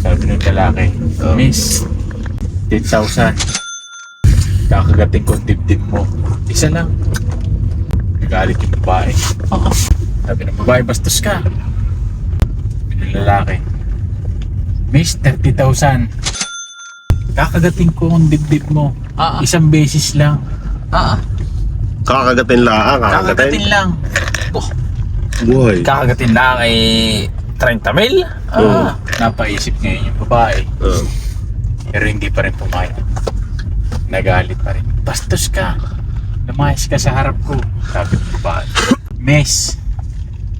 Sabi ng lalaki, Miss, 10,000. Kakagating ko ang dibdib mo. Isa lang. Nagalit yung babae. Sabi ng babae, bastos ka. Sabi ng lalaki, Miss, 30,000. Kakagating ko ang dibdib mo. Isang beses lang. Kakagatin lang. Kakagatin lang. Buhay. Kakagatin lang ay 30 mil? Napaisip ngayon yung babae. Pero hindi pa rin pumayag. Nagalit pa rin. Bastos ka. Lumayas ka sa harap ko. Sabi ng babae, Miss,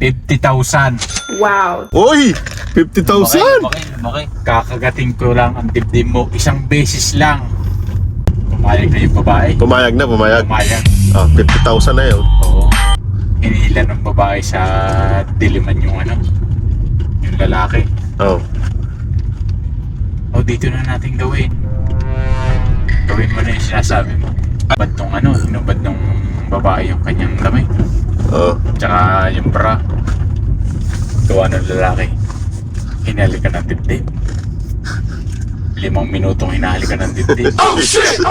50,000. Wow. Uy! 50,000! Okay. Kakagating ko lang ang dibdib mo. Isang beses lang. Pumayag na yung babae. Pumayag. Pumayag. 50,000 na yun. Oo. Hinila ng babae sa diliman yung yung lalaki. Dito na natin gawin. Gawin mo na yung sinasabi mo. Bad nung hinubad nung babae yung kanyang lamay. Tsaka yung bra. Gawa ng lalaki. Hinali ka ng dibdib. 5 minutong hinali ka ng dibdib. Oh shit! 5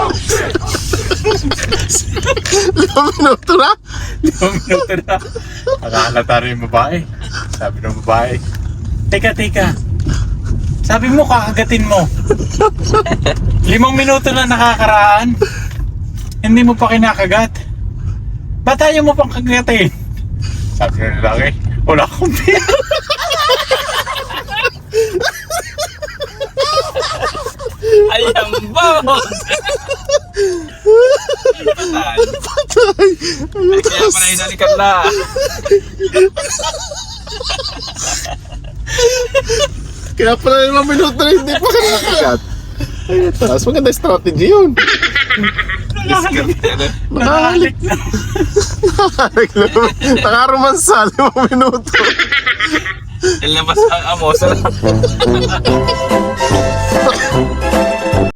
minuto na? 5 minuto na. Nakahalata rin yung babae. Sabi ng babae, Teka. Sabi mo kakagatin mo. 5 minuto na nakakaraan. Hindi mo pa kinakagat. Ba't ayaw mo pang kagatin? Sabi ng lalaki, wala akong pera. Ayan ba? Patay! Kaya pa na hinalikan na. Kaya pala 5 minuto na hindi pa kinakagat. Tapos maganda strategy yun. Nakahalik na. Nakaromansal 5 minuto. Ilabas ang amo sa